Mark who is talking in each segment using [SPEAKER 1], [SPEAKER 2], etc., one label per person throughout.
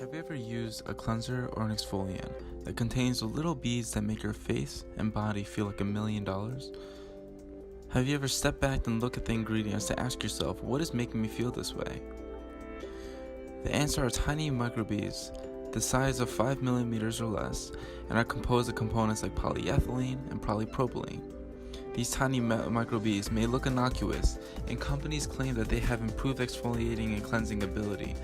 [SPEAKER 1] Have you ever used a cleanser or an exfoliant that contains the little beads that make your face and body feel like $1,000,000? Have you ever stepped back and looked at the ingredients to ask yourself, what is making me feel this way? The answer are tiny microbeads, the size of 5 millimeters or less, and are composed of components like polyethylene and polypropylene. These tiny microbeads may look innocuous, and companies claim that they have improved exfoliating and cleansing ability,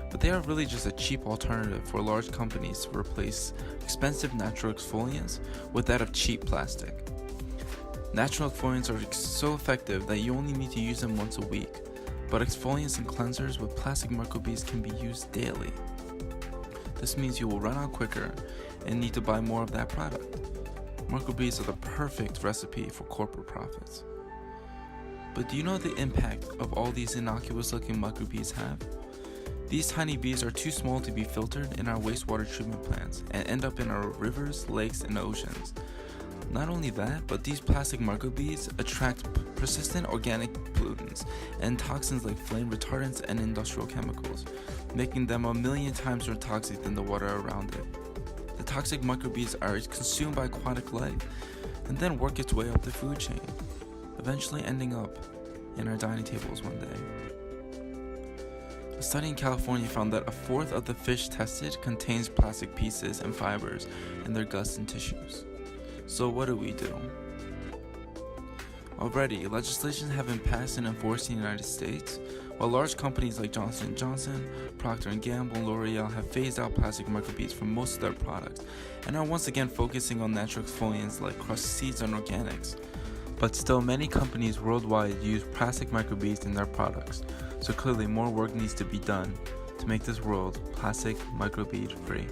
[SPEAKER 1] but they are really just a cheap alternative for large companies to replace expensive natural exfoliants with that of cheap plastic. Natural exfoliants are so effective that you only need to use them once a week, but exfoliants and cleansers with plastic microbeads can be used daily. This means you will run out quicker and need to buy more of that product. Microbeads are the perfect recipe for corporate profits. But do you know the impact of all these innocuous looking microbeads have? These tiny beads are too small to be filtered in our wastewater treatment plants and end up in our rivers, lakes, and oceans. Not only that, but these plastic microbeads attract persistent organic pollutants and toxins like flame retardants and industrial chemicals, making them 1,000,000 times more toxic than the water around it. The toxic microbeads are consumed by aquatic life and then work its way up the food chain, eventually ending up in our dining tables one day. A study in California found that a fourth of the fish tested contains plastic pieces and fibers in their guts and tissues. So what do we do? Already, legislation have been passed and enforced in the United States, while large companies like Johnson & Johnson, Procter & Gamble, and L'Oreal have phased out plastic microbeads from most of their products and are once again focusing on natural exfoliants like crushed seeds and organics. But still, many companies worldwide use plastic microbeads in their products, so clearly more work needs to be done to make this world plastic microbead free.